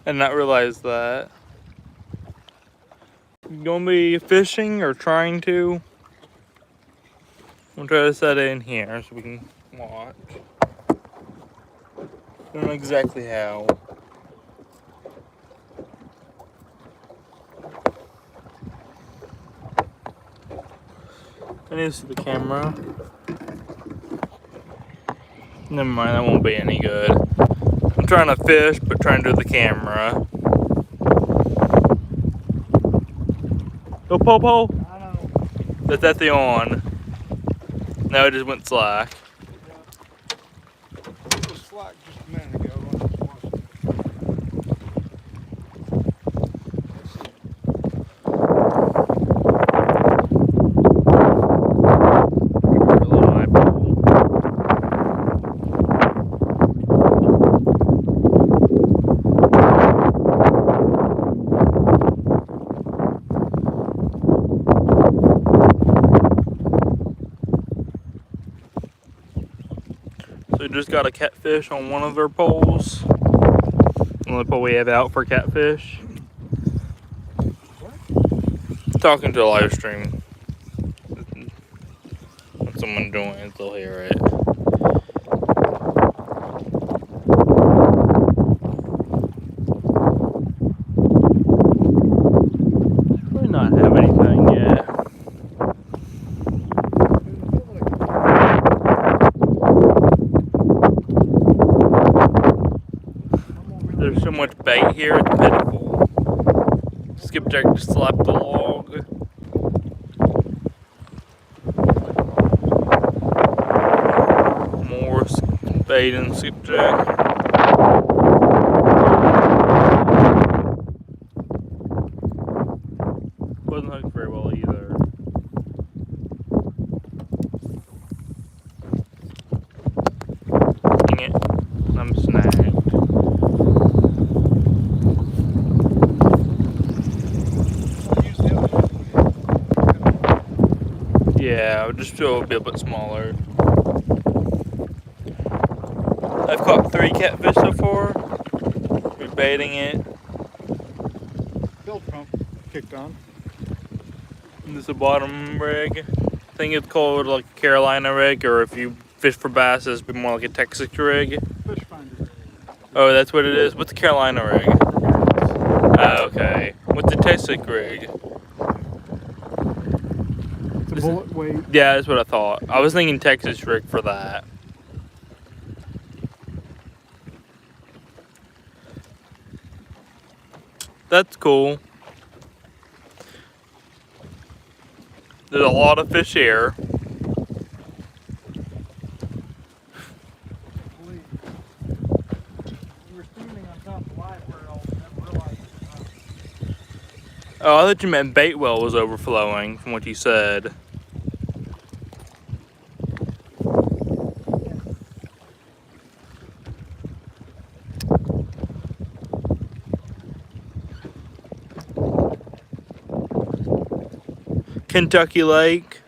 I did not realize that. You gonna be fishing or trying to? I'm gonna try to set it in here so we can watch. I don't know exactly how. I need to see the camera. Never mind, that won't be any good. I'm trying to fish, but trying to do the camera. Go Popo! I know. That's the on. No, it just went slack. Yeah. It was slack just a minute ago. I was watching. Let's see. So we just got a catfish on one of their poles. The only pole we have out for catfish. What? Talking to a live stream. When someone joins, they'll hear it. Probably not have anything yet. There's so much bait here, it's pitiful. Skipjack just slapped the log. More bait and skipjack. Wasn't hooked very well either. Dang it, I'm snagged. Yeah, I'll just do it a bit smaller. I've caught 3 catfish so far. We're baiting it. Build pump kicked on. And this is a bottom rig. I think it's called like a Carolina rig, or if you fish for bass, it's be more like a Texas rig. Fish finder. Oh, that's what it is. What's the Carolina rig? Oh, okay. What's the Texas rig? It's a bullet weight. Yeah, that's what I thought. I was thinking Texas rig for that. That's cool. There's a lot of fish here. We were standing on top of the light rail and never realized it. Oh, I thought you meant bait well was overflowing from what you said. Kentucky Lake.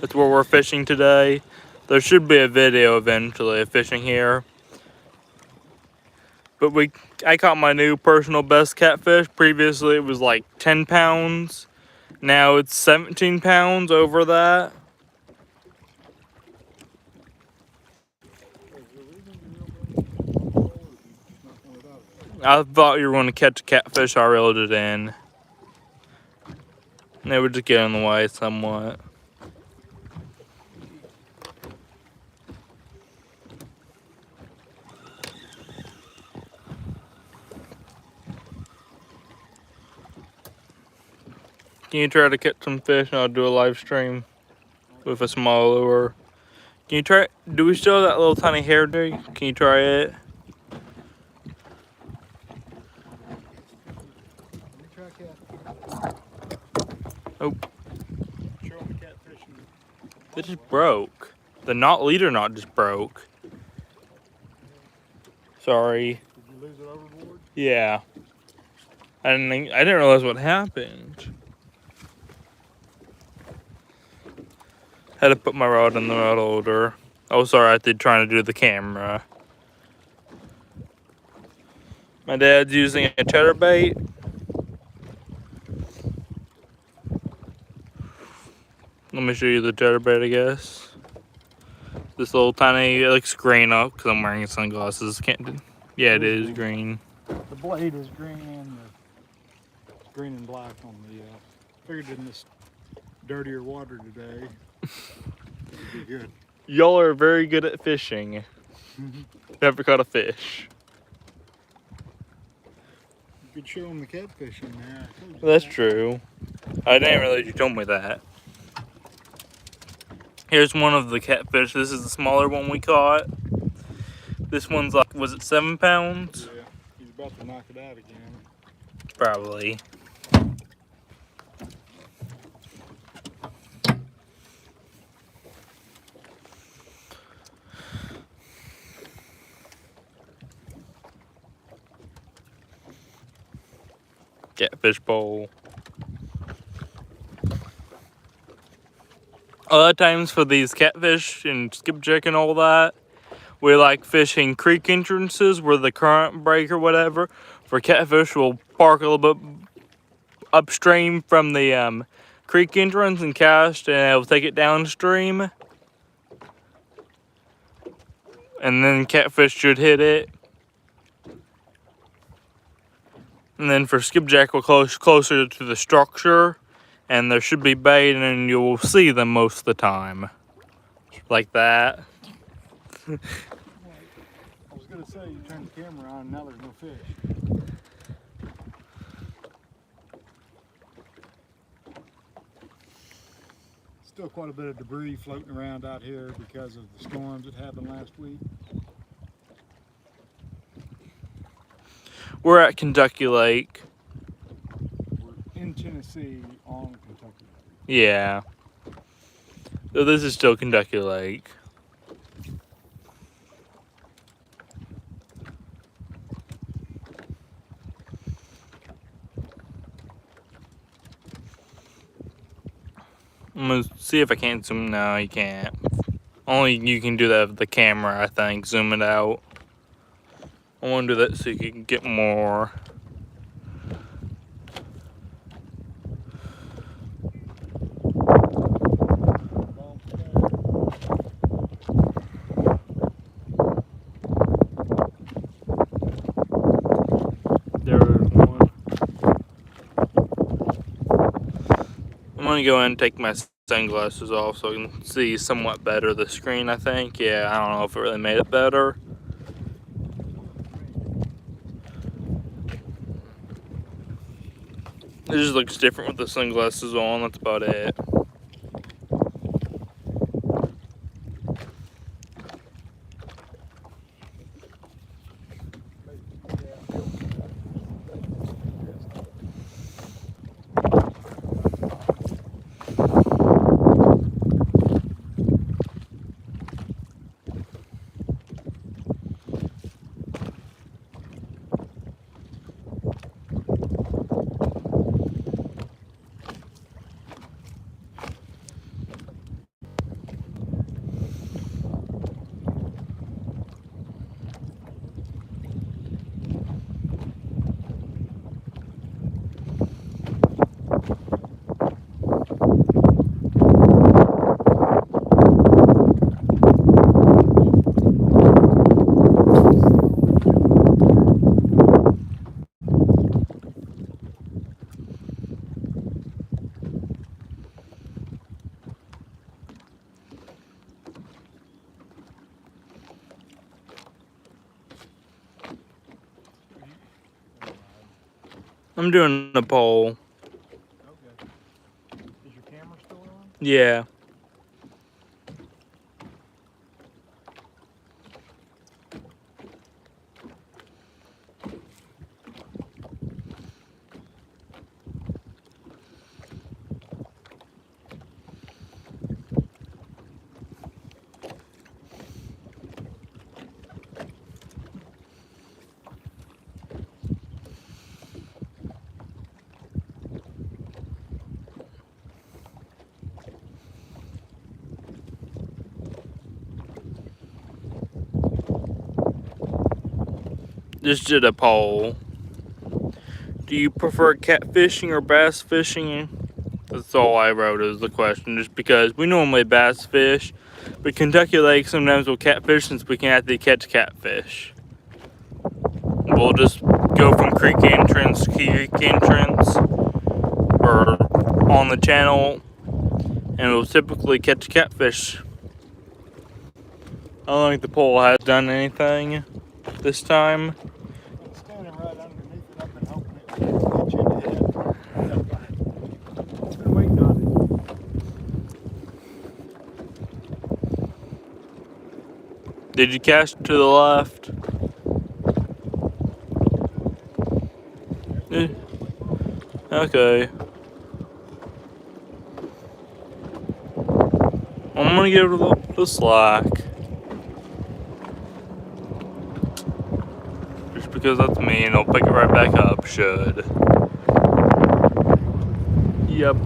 That's where we're fishing today. There should be a video eventually of fishing here. But I caught my new personal best catfish. Previously it was like 10 pounds. Now it's 17 pounds over that. I thought you were going to catch a catfish, I reeled it in. They would just get in the way somewhat. Can you try to catch some fish and I'll do a live stream with a small lure? Can you try, do we still have that little tiny hair there? Can you try it? Oh. It just broke. The leader knot just broke. Sorry. Did you lose it overboard? Yeah. I didn't realize what happened. Had to put my rod in the rod holder. Oh, sorry, I did trying to do the camera. My dad's using a chatterbait. Let me show you the chatterbait, I guess. This little tiny, it looks green up because I'm wearing sunglasses. Yeah, it is green. The blade is green and the green and black on the. Figured in this dirtier water today, it'd be good. Y'all are very good at fishing. Never caught a fish. You could show them the catfish in there. That's true. I didn't realize you told me that. Here's one of the catfish. This is the smaller one we caught. This one's like, was it 7 pounds? Yeah, he's about to knock it out again. Probably. Catfish bowl. Other times for these catfish and skipjack and all that, we like fishing creek entrances where the current break or whatever. For catfish, we'll park a little bit upstream from the creek entrance and cast, and it'll take it downstream. And then catfish should hit it. And then for skipjack, we're closer to the structure, and there should be bait, and you will see them most of the time. Like that. I was gonna say, you turned the camera on, and now there's no fish. Still quite a bit of debris floating around out here because of the storms that happened last week. We're at Kentucky Lake. We're in Tennessee on Kentucky. Yeah. So this is still Kentucky Lake. I'm gonna see if I can't zoom. No, you can't. Only you can do that with the camera, I think. Zoom it out. I want to do that so you can get more. There's one. I'm gonna go ahead and take my sunglasses off so I can see somewhat better the screen, I think. Yeah, I don't know if it really made it better. It just looks different with the sunglasses on, that's about it. I'm doing a poll. Okay. Is your camera still on? Yeah. Just did a poll. Do you prefer catfishing or bass fishing? That's all I wrote as the question, just because we normally bass fish, but Kentucky Lake sometimes will catfish since we can't actually catch catfish. We'll just go from creek entrance to creek entrance, or on the channel, and we'll typically catch catfish. I don't think the pole has done anything this time. I'm standing right underneath it. I've been hoping it would catch in the head. It's been waiting on it. Did you cast to the left? Okay. I'm gonna give it a little slack. Just because that's me, and I'll pick it right back up, should. Yep.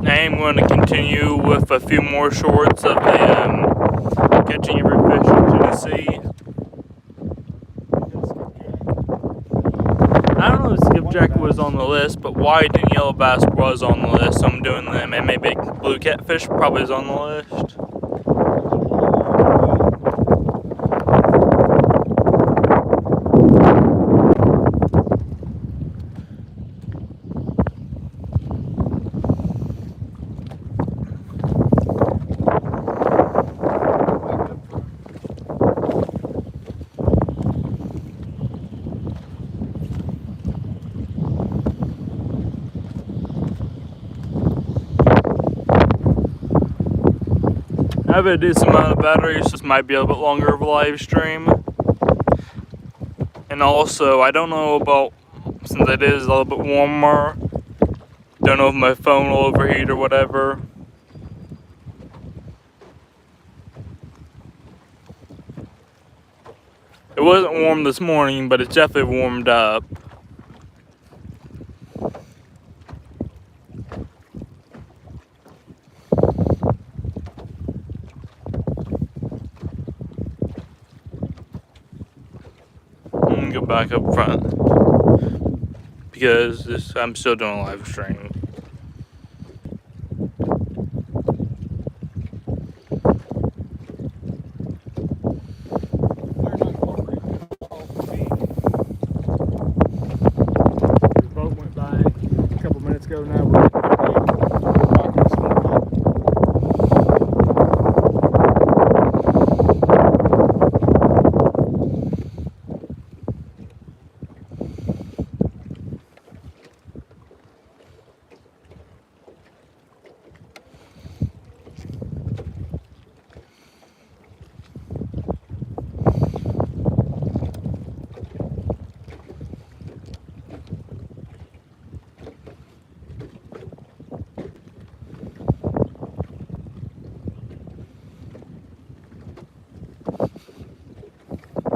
I am going to continue with a few more shorts of the catching every fish in Tennessee. I don't know if skipjack was on the list, but white and yellow bass was on the list, so I'm doing them. And maybe blue catfish probably is on the list. I have a decent amount of batteries, so this might be a little bit longer of a live stream. And also, I don't know about, since it is a little bit warmer, don't know if my phone will overheat or whatever. It wasn't warm this morning, but it's definitely warmed up. Go back up front because I'm still doing a live stream. The boat went by a couple minutes ago. Now we're rocking some boat.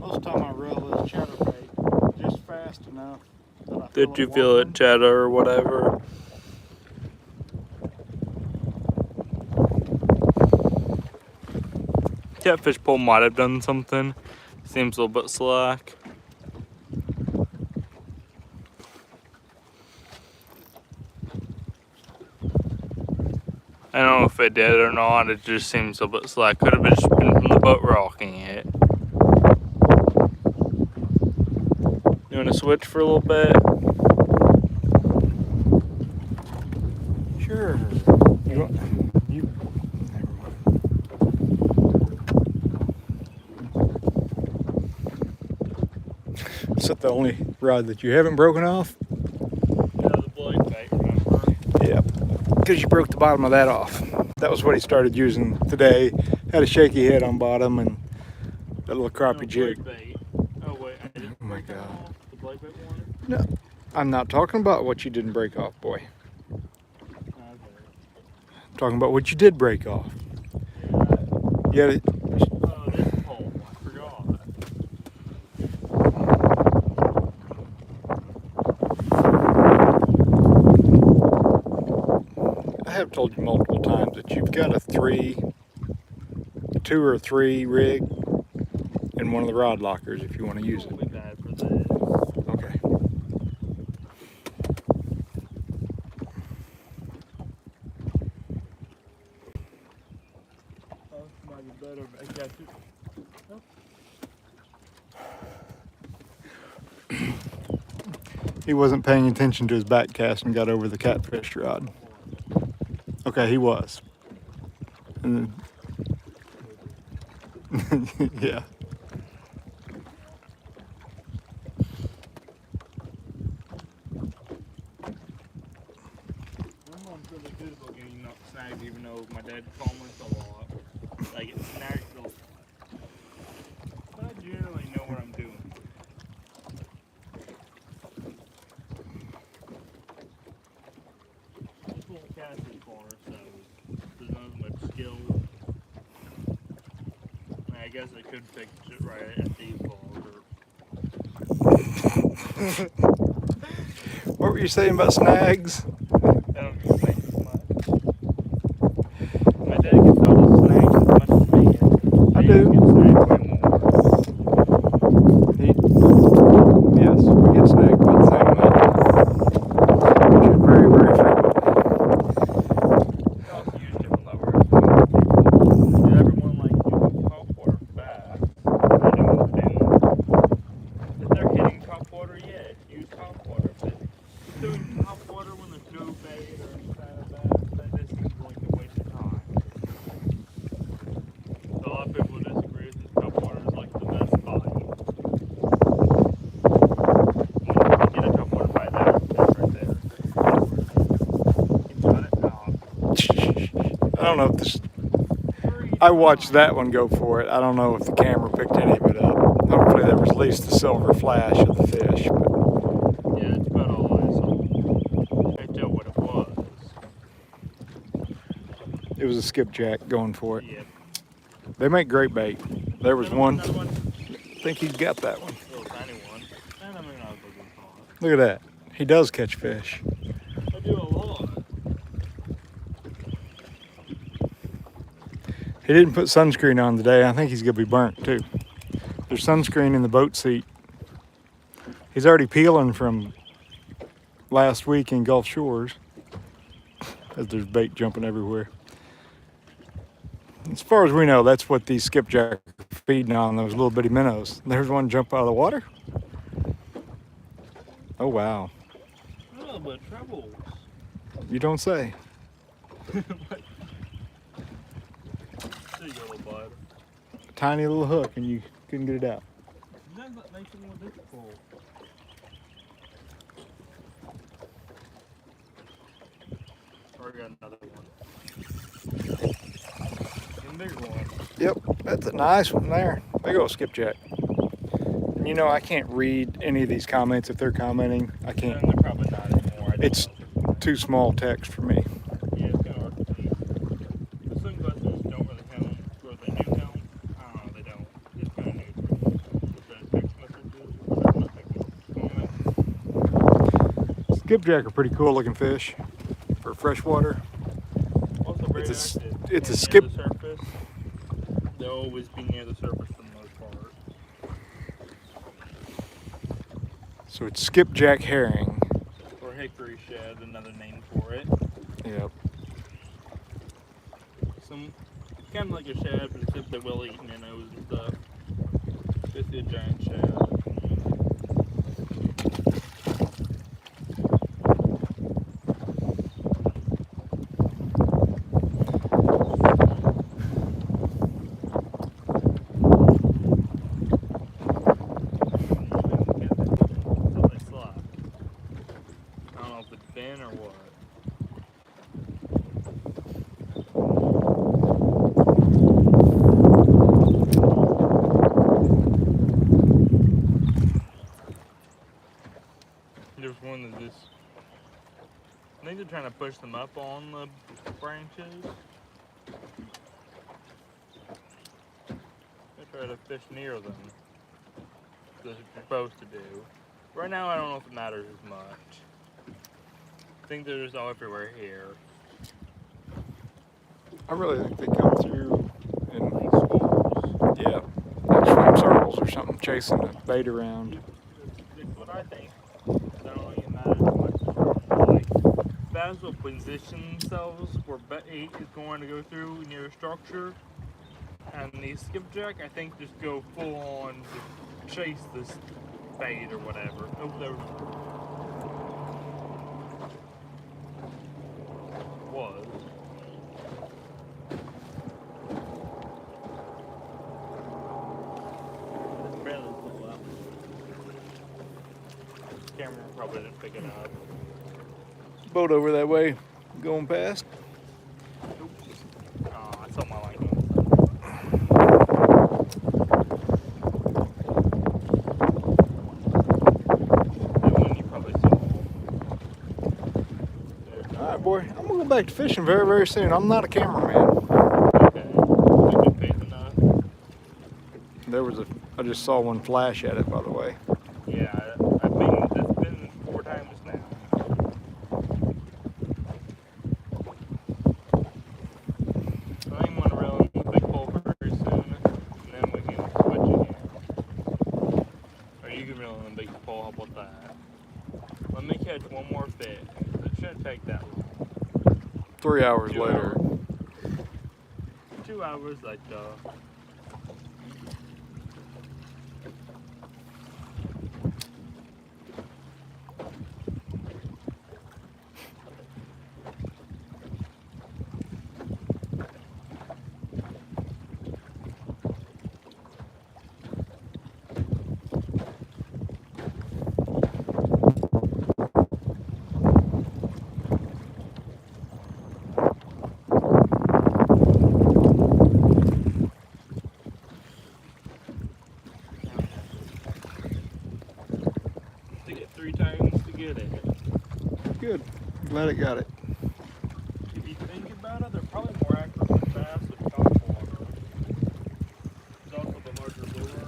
Most time I reel is chatterbait, just fast enough that I Did you feel it chatter or whatever? Catfish pole might have done something. Seems a little bit slack. I don't know if it did or not, it just seems a little bit slack. Could have just been from the boat rocking it. You want to switch for a little bit? Sure. Never mind. Is that the only rod that you haven't broken off? Yeah, the blade bait, remember? Yep. Because you broke the bottom of that off. That was what he started using today. Had a shaky head on bottom and that little crappie jig. Bait. Oh wait, I didn't Oh my break that God. off. The blade bait one? No, I'm not talking about what you didn't break off, boy. Okay. I'm talking about what you did break off. Yeah. Yeah. Oh, this pole. I forgot. I have told you multiple times that you've got a 2 or 3 rig in one of the rod lockers if you want to use it. Won't be bad for this. Okay. Oh, might be better. I got you. He wasn't paying attention to his back cast and got over the catfish rod. Okay, he was. And then, yeah. I'm on really good about getting not snagged, even though my dad comments a lot. Like, it snags a lot. But I generally know what I'm doing. This won't cast as far, so there's not as much skill. I guess I could fix it right at default. What were you saying about snags? I don't think as much. My dad gets all the snags as much as me. I do. Get snagged way more. Yes, we get snagged by the same amount. Which is very, very frequent. I also use different levers. Yeah, everyone likes using top water fast. I don't do. If they're hitting top water, yeah, use top water. But doing top water when there's no bait or that just seems like a waste of time. A lot of people disagree with this. Top water is like the best bite. Get a top water bite there, that's right there. You got it now. I don't know if this. I watched that one go for it. I don't know if the camera picked any of it up. Hopefully there was at least the silver flash of the fish. But Yeah, it's about all I saw. I tell what it was. it was a skipjack going for it. Yep. They make great bait. There was one. Another one. I think he's got that one. Little tiny one. And I mean, I was looking for it. Look at that. He does catch fish. I do a lot. He didn't put sunscreen on today. I think he's going to be burnt too. There's sunscreen in the boat seat. He's already peeling from last week in Gulf Shores. As there's bait jumping everywhere. As far as we know, that's what these skipjack are feeding on, those little bitty minnows. There's one jump out of the water. Oh, wow. Oh, but troubles. You don't say. There you go, little bud. Tiny little hook and you couldn't get it out. That makes it more difficult. Or got another one. And bigger one. Yep, that's a nice one there. Big old skipjack. And you know, I can't read any of these comments if they're commenting. I And can't. they're probably not anymore. It's too small text for me. Yeah, it's kind of hard to see. The sunglasses don't really count. Or they do count. I don't know, they don't. It's kind of neutral. With the text messages, or not text comments. Skipjack are pretty cool looking fish for freshwater. Also very It's a active. it's a Near skip. the surface. They'll always be near the surface for the most part. So it's skipjack herring. Or hickory shad, another name for it. Yep. Some kind of like a shad, but except they will eat minnows and stuff. Just a giant shad. I don't know if it's been or what. There's one that just, I think they're trying to push them up on the branches. They try to fish near them. That's what you're supposed to do. Right now, I don't know if it matters as much. I think they're just all everywhere here. I really think they come through and, Like schools. yeah, like swim circles or something, chasing the bait around. That's what I think. It don't even matter too much. Like, bass will position themselves where bait is going to go through near a structure. And the skipjack, I think, just go full on to chase this bait or whatever. Oh, there was. It's barely full up. Camera probably didn't pick it up. Boat over that way, going past. Oops. Oh, I saw my line. Alright, boy, I'm gonna go back to fishing very, very soon. I'm not a cameraman. Okay. You get paid enough. I just saw one flash at it, by the way. Yeah, it's been 4 times now. I'm gonna reel in the big pole very soon, and then we can switch again. Or you can reel in the big pole, how about that? Let me catch one more fish. It shouldn't take that long. 3 hours 2 later. hours. 2 hours, like, to get 3 times to get it. Good. Glad it got it. If you think about it, they're probably more accurate than bass with top water. It's also the larger lure.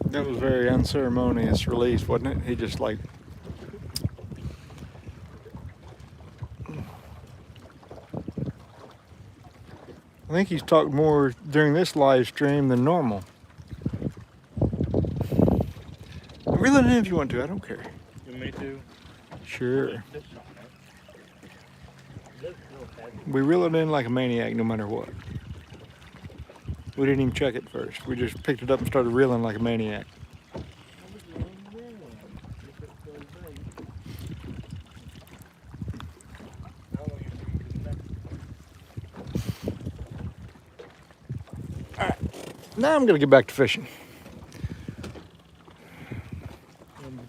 That was very unceremonious release, wasn't it? He just like... I think he's talked more during this live stream than normal. Reel it in if you want to, I don't care. You want me to? Sure. Fish on it. That's real heavy. We reel it in like a maniac no matter what. We didn't even check it first. We just picked it up and started reeling like a maniac. Alright, now I'm gonna get back to fishing.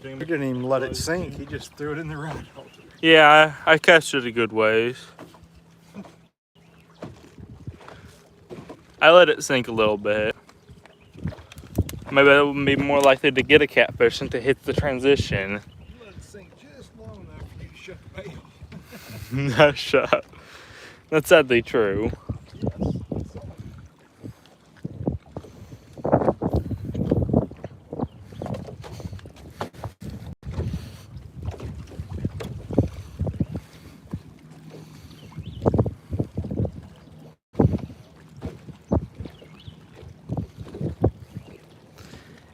He didn't even let it sink, he just threw it in the rod. Yeah, I cast it a good ways. I let it sink a little bit. Maybe I would be more likely to get a catfish than to hit the transition. You let it sink just long enough for you to shut the bait. No shot. That's sadly true.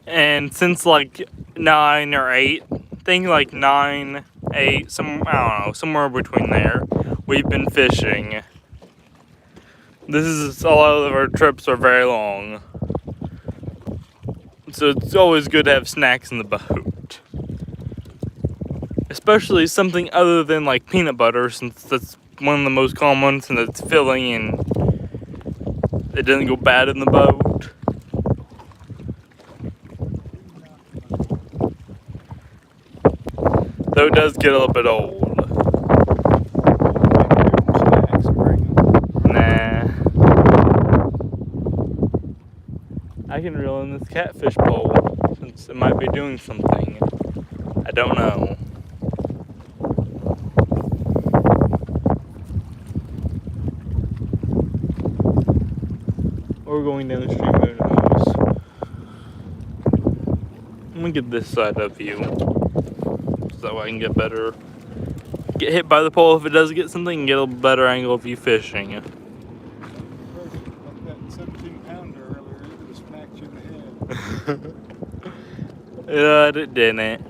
And since like 9 or 8, I think like 9, 8, I don't know, somewhere between there, we've been fishing. A lot of our trips are very long. So it's always good to have snacks in the boat. Especially something other than like peanut butter, since that's one of the most common ones and it's filling and it doesn't go bad in the boat. Though it does get a little bit old. Nah. I can reel in this catfish bowl since it might be doing something. I don't know. Or going downstream, who knows. I'm gonna get this side of you. So that way I can get better get hit by the pole if it does get something, and get a better angle of you fishing. Like that 17-pounder earlier, it would have smacked you in the head. It didn't.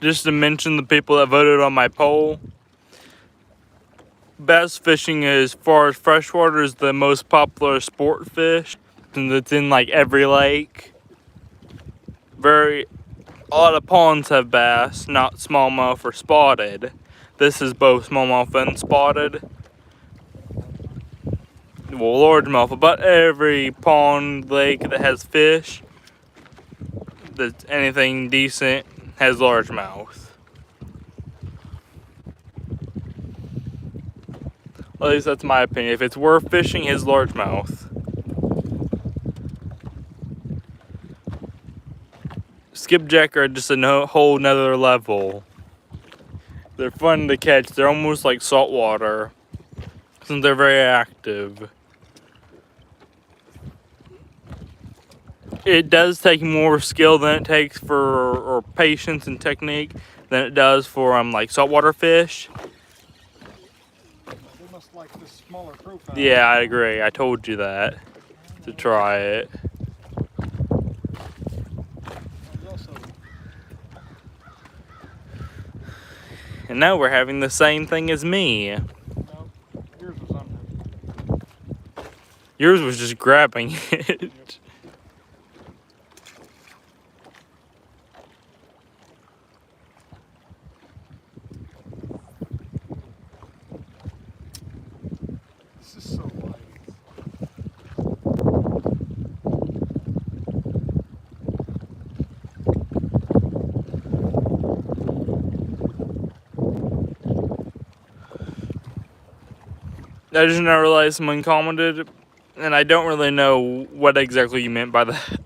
Just to mention the people that voted on my poll, bass fishing as far as freshwater is the most popular sport fish, and it's in like every lake. A lot of ponds have bass, not smallmouth or spotted. This is both smallmouth and spotted. Well, largemouth. About every pond, lake that has fish, that's anything decent, has largemouth. At least that's my opinion. If it's worth fishing, his largemouth. Skipjack are just a whole nother level. They're fun to catch. They're almost like saltwater, since they're very active. It does take more skill than it takes or patience and technique than it does for like saltwater fish. They must like this smaller profile. Yeah, I agree. I told you that to try it. And now we're having the same thing as me. No, yours was under. Yours was just grabbing it. Yep. This is so light. I just now realized someone commented, and I don't really know what exactly you meant by that.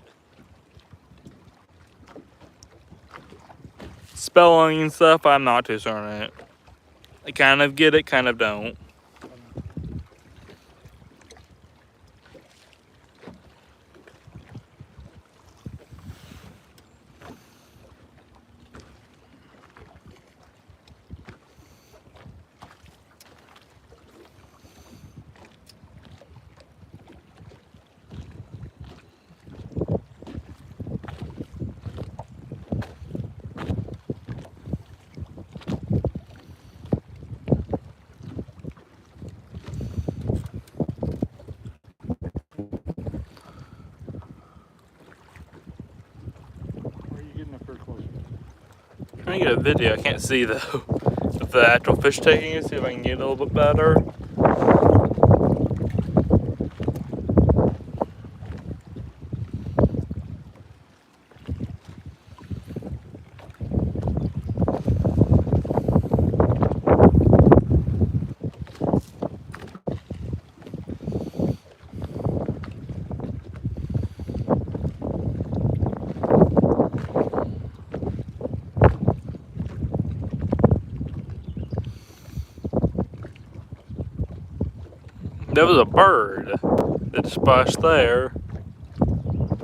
Spelling and stuff, I'm not too certain. I kind of get it, kind of don't. Trying to get a video, I can't see though. If the actual fish taking it, see if I can get it a little bit better. There was a bird that splashed there. Not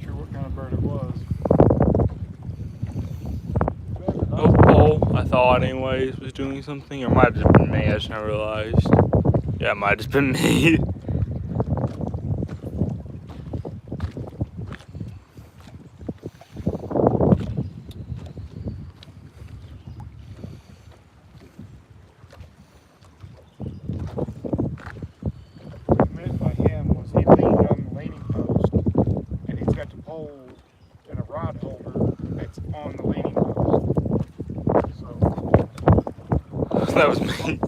sure what kind of bird it was. Oh, I thought anyways was doing something, or it might have just been me, I just now realized. Yeah, it might have just been me. That was me.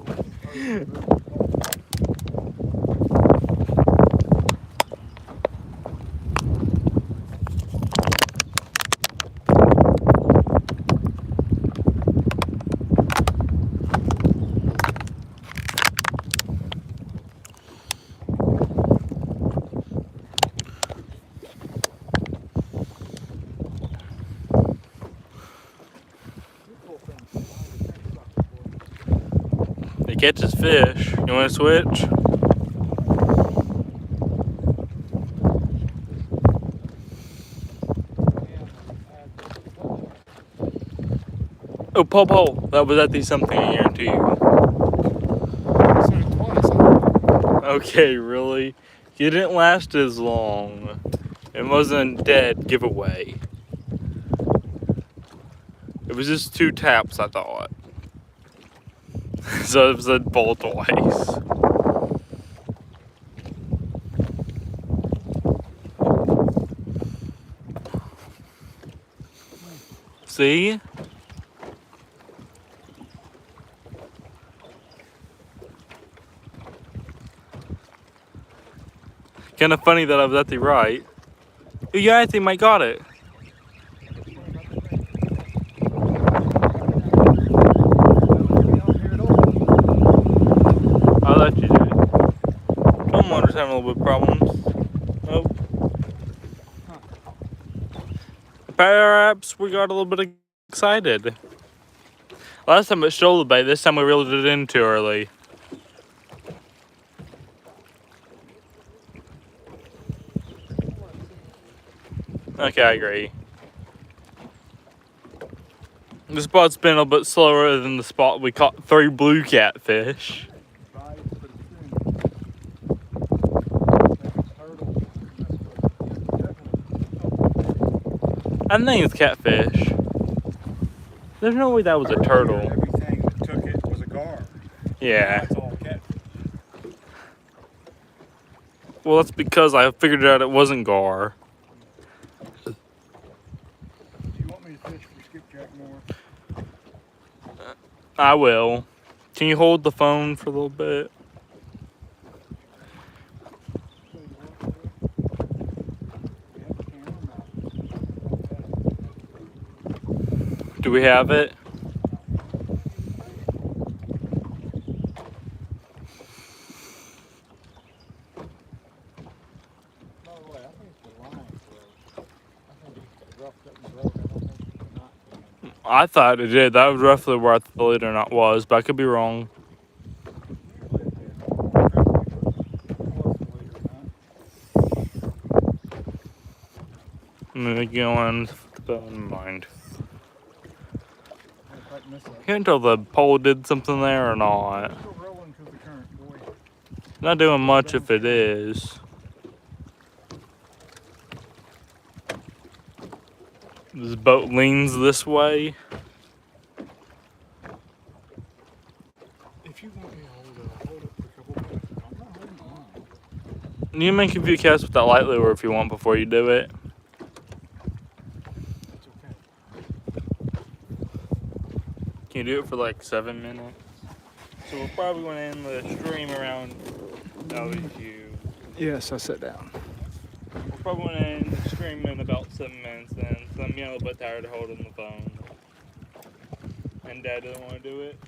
catches fish. You want to switch? Oh, Paul, that was at the something, I guarantee you. Okay, really? You didn't last as long. It wasn't a dead giveaway. It was just 2 taps, I thought. So it was a bowl twice. See? Kind of funny that I was at the right. Yeah, I think I got it. I'll let you do it. Homeowner's having a little bit of problems. Nope. Perhaps we got a little bit excited. Last time it shoulder bait, this time we reeled it in too early. Okay, I agree. The spot's been a little bit slower than the spot we caught 3 blue catfish. I think it's catfish. There's no way that was a turtle. Everything that took it was a gar. Yeah. That's all catfish. Well, that's because I figured out it wasn't gar. Do you want me to fish for skipjack more? I will. Can you hold the phone for a little bit? Do we have it? I thought it did. That was roughly where I thought the lead or not was, but I could be wrong. I'm gonna go on with that in mind. Can't tell the pole did something there or not. Not doing much if it is. This boat leans this way. If you want me to hold it for a couple minutes, I'm not holding on. You make a few casts with that light lure if you want before you do it. It's okay. Can you do it for like 7 minutes? So we're probably going to end the stream around LSU. Yes, I sat down. We're probably going to end the stream in about 7 minutes then. So I'm getting a little bit tired of holding the phone. And Dad doesn't want to do it.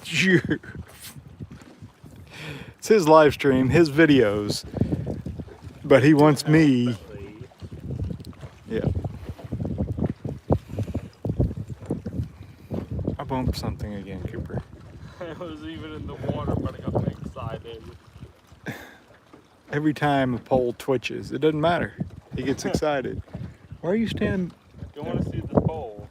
Sure. It's his live stream, his videos. But he wants me. Yeah. I bumped something again, Cooper. It was even in the water, but I got excited. Every time a pole twitches, it doesn't matter. He gets excited. Why are you standing? You want to see this pole?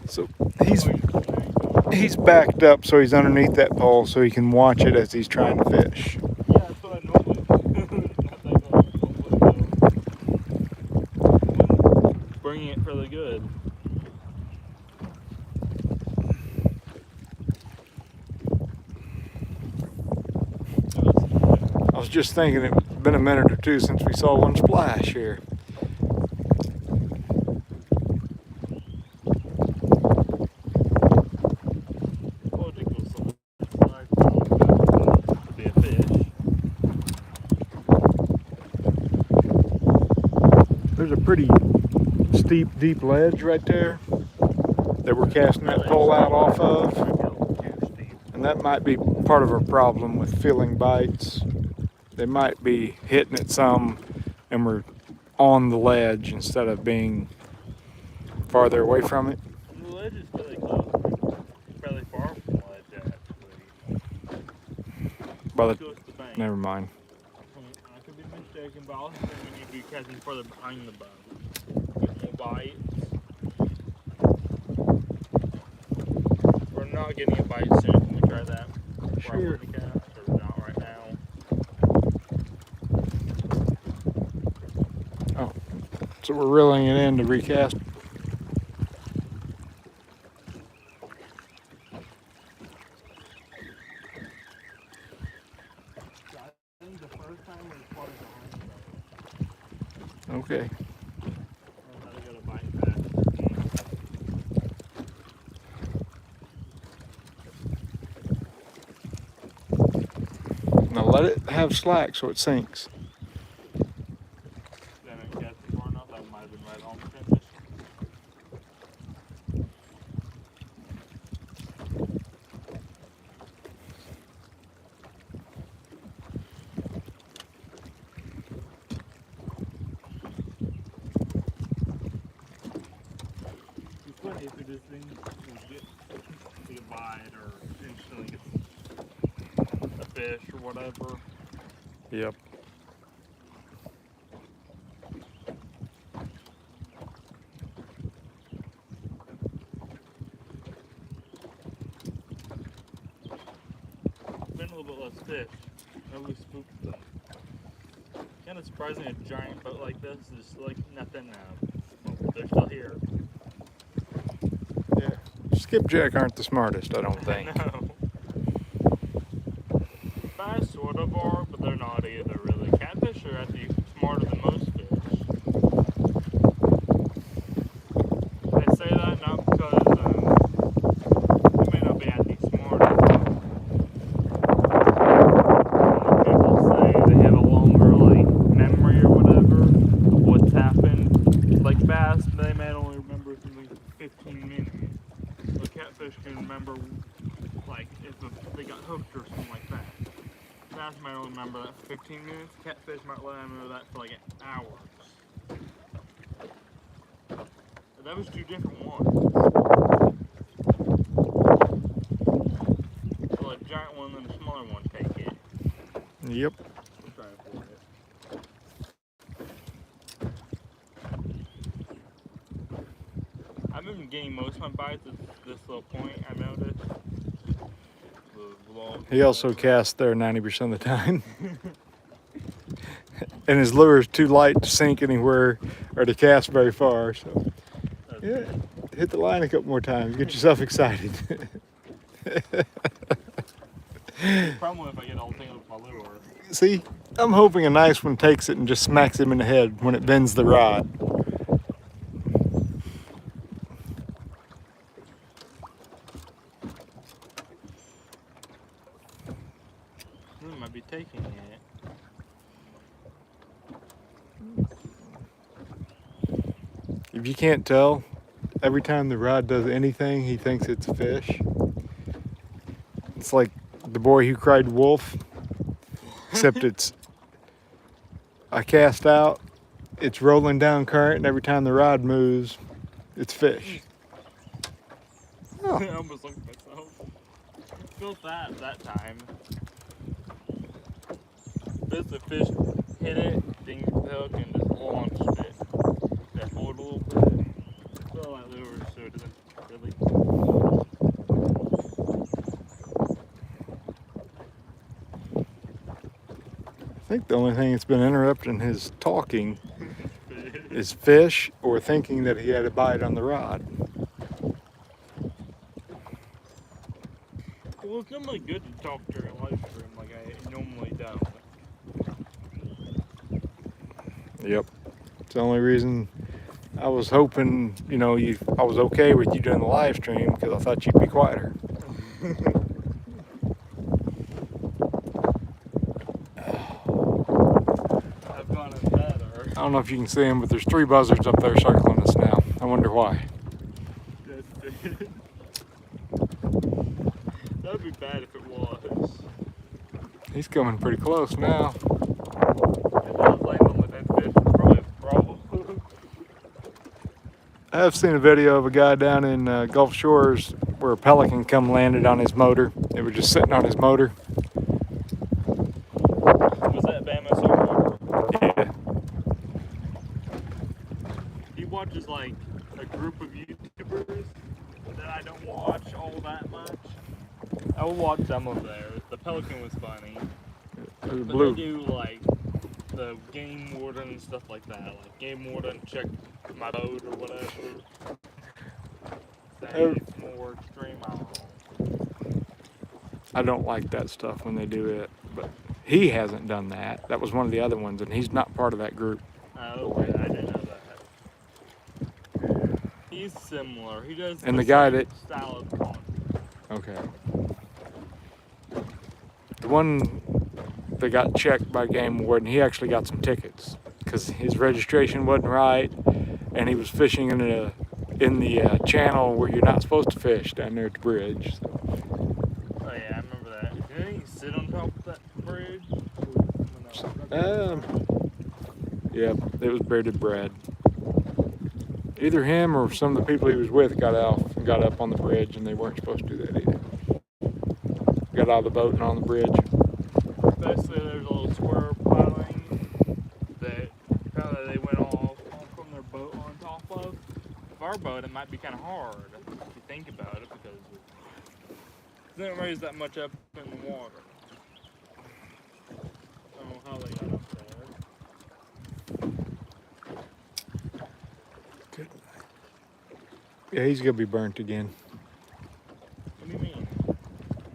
So he's backed up so he's underneath that pole so he can watch it as he's trying to fish. Yeah, that's what I normally do. Bringing it really good. I was just thinking it's been a minute or two since we saw one splash here. There's a pretty steep, deep ledge right there that we're casting that pole out off of. And that might be part of our problem with filling bites. They might be hitting it some and we're on the ledge instead of being farther away from it? The ledge is really close. Fairly far from the ledge, actually. By Let's the, go to the bank. never mind. I could be mistaken, but I was thinking we need to be catching further behind the boat. Get more bites. We're not getting a bite soon. Can we try that? Sure. Or not right now? Oh, so we're reeling it in to recast. I think the first time we farther behind the boat. Okay. Learn how to get a bite back. Now let it have slack so it sinks. Then it gets far enough. That might have been right on the finish. It's funny if this thing get a bite or instantly gets a fish or whatever. Yep. Been a little bit less fish. Nobody spooked them. Kind of surprising a giant boat like this is like nothing now. Well, they're still here. Yeah. Skipjack aren't the smartest, I don't think. No. Bass sort of are, but they're not either really. Catfish are actually smarter than most fish. I say that not because they may not be actually smarter. People say they have a longer like memory or whatever of what's happened. Like bass, they may only remember something for 15 minutes. But catfish can remember like if they got hooked or something like that. Bass might only remember that for 15 minutes. Catfish might let them remember that for like hours. But that was two different ones. So a giant one and a smaller one take it. Yep. I'll try it for it. I've been getting most of my bites at this little point, I noticed. He also casts there 90% of the time. And his lure is too light to sink anywhere or to cast very far. So, yeah, hit the line a couple more times. Get yourself excited. Problem if I get all tangled with my lure. See, I'm hoping a nice one takes it and just smacks him in the head when it bends the rod. Might be taking it. If you can't tell, every time the rod does anything, he thinks it's a fish. It's like the boy who cried wolf, except I cast out, it's rolling down current, and every time the rod moves, it's fish. Oh. I almost looked at myself. Felt that time. There's a fish, hit it, ding the hook, and just launched it. That hold a little bit. Feel like lure, so it doesn't really. I think the only thing that's been interrupting his talking is fish or thinking that he had a bite on the rod. Well, it's normally good to talk during a live stream like I normally don't. Yep. It's the only reason I was hoping, you know, I was okay with you doing the live stream because I thought you'd be quieter. I've gotten better. I don't know if you can see them, but there's 3 buzzards up there circling us now. I wonder why. That would be bad if it was. He's coming pretty close now. If I was landing on the dead fish, it's probably a problem. I have seen a video of a guy down in Gulf Shores where a pelican come landed on his motor. They were just sitting on his motor. Was that Bama so? Yeah. He watches like a group of YouTubers that I don't watch all that much. I will watch some of theirs. The pelican was funny. There's a But blue. they do like the game warden and stuff like that. Like game warden, check my boat or whatever. Say more extreme. I don't know. I don't like that stuff when they do it, but he hasn't done that. That was one of the other ones, and he's not part of that group. Oh, okay, I didn't know that. He's similar. He does. And the guy same that- style of content. Okay. The one that got checked by game warden, he actually got some tickets because his registration wasn't right, and he was fishing in the channel where you're not supposed to fish down there at the bridge. So. Oh yeah, I remember that. Didn't he sit on top of that bridge? Yeah, it was bearded Brad. Either him or some of the people he was with got off and got up on the bridge, and they weren't supposed to do that either. Got out of the boat and on the bridge. Basically, there's a little square piling that kind of they went off from their boat on top of. If our boat, it might be kind of hard if you think about it because it doesn't raise that much up in the water. I don't know how they got up there. Good. Yeah, he's gonna be burnt again. What do you mean?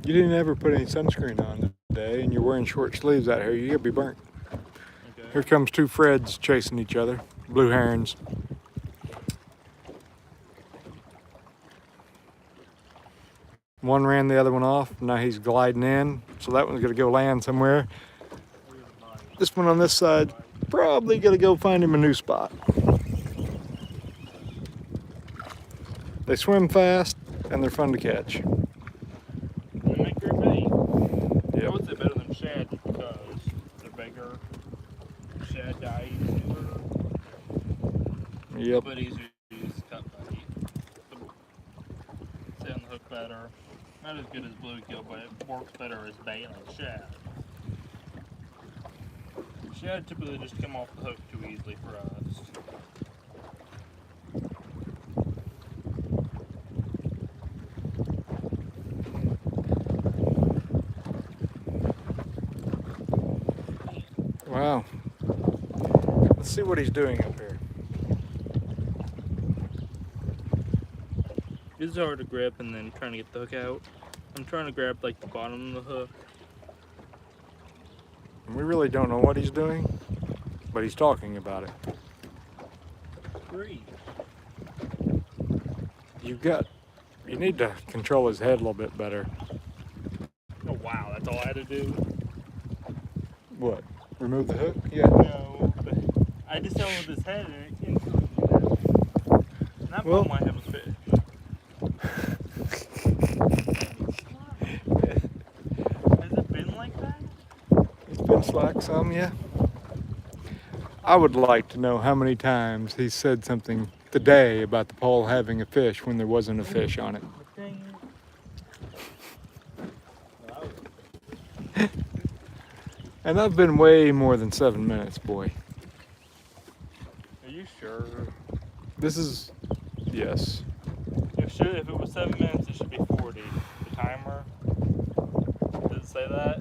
You didn't ever put any sunscreen on today, and you're wearing short sleeves out here. You're gonna be burnt. Okay. Here comes two Freds chasing each other, blue herons. One ran the other one off. Now he's gliding in, so that one's gonna go land somewhere. This one on this side, probably gonna go find him a new spot. They swim fast and they're fun to catch. They make great bait. I Yep. would say better than shad just because they're bigger. Shad die easier. Yep. But easier to use cut bait. Stay on the hook better. Not as good as bluegill, but it works better as bait like shad. Shad typically just come off the hook too easily for us. Wow. Let's see what he's doing up here. It's hard to grip and then trying to get the hook out. I'm trying to grab like the bottom of the hook. We really don't know what he's doing, but he's talking about it. Free. You need to control his head a little bit better. Oh wow, that's all I had to do? What? Remove the hook? Yeah. No, but I just tell him with his head and it instantly did it. And that Well- bone might have a fish. Has it been like that? It's been slack some, yeah. I would like to know how many times he said something today about the pole having a fish when there wasn't a fish on it. Dang And I've been way more than 7 minutes, boy. Are you sure? This is, yes. If it was 7 minutes, it should be 40. The timer. Does it say that?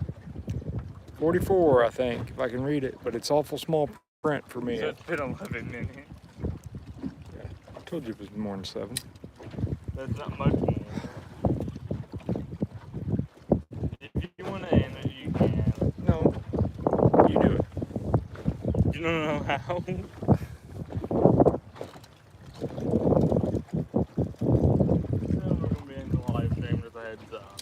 44, I think, if I can read it, but it's awful small print for me. So it's been 11 minutes. I told you it was more than 7. That's not much more. If you want to end it, you can. No, you do it. You don't know how. So we're gonna be in the live stream with a heads up.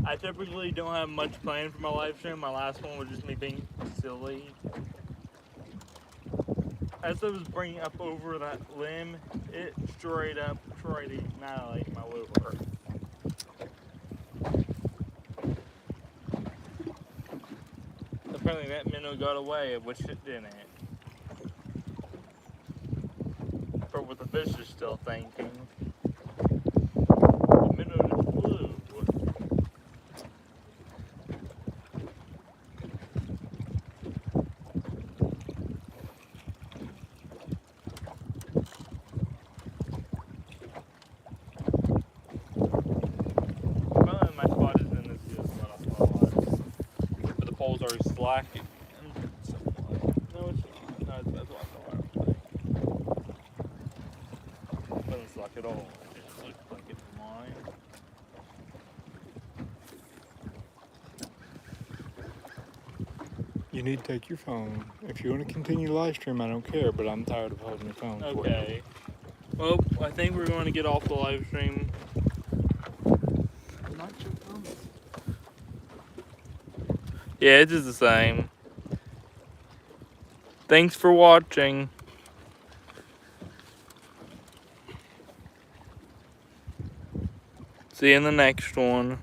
I typically don't have much planned for my live stream. My last one was just me being silly. As I was bringing up over that limb, it straight up tried to annihilate my lure. Apparently that minnow got away, which it didn't. what the fish is still thinking. The minnow just flew. Well, my spot isn't in this good spot, but the pole's already slacking. No, it's not. No, that's what I thought. It doesn't slack at all. It just looks like it's mine. You need to take your phone. If you want to continue the live stream, I don't care, but I'm tired of holding your phone for you. Okay. Well, I think we're going to get off the live stream. Not your phone. Yeah, it is the same. Thanks for watching. See you in the next one.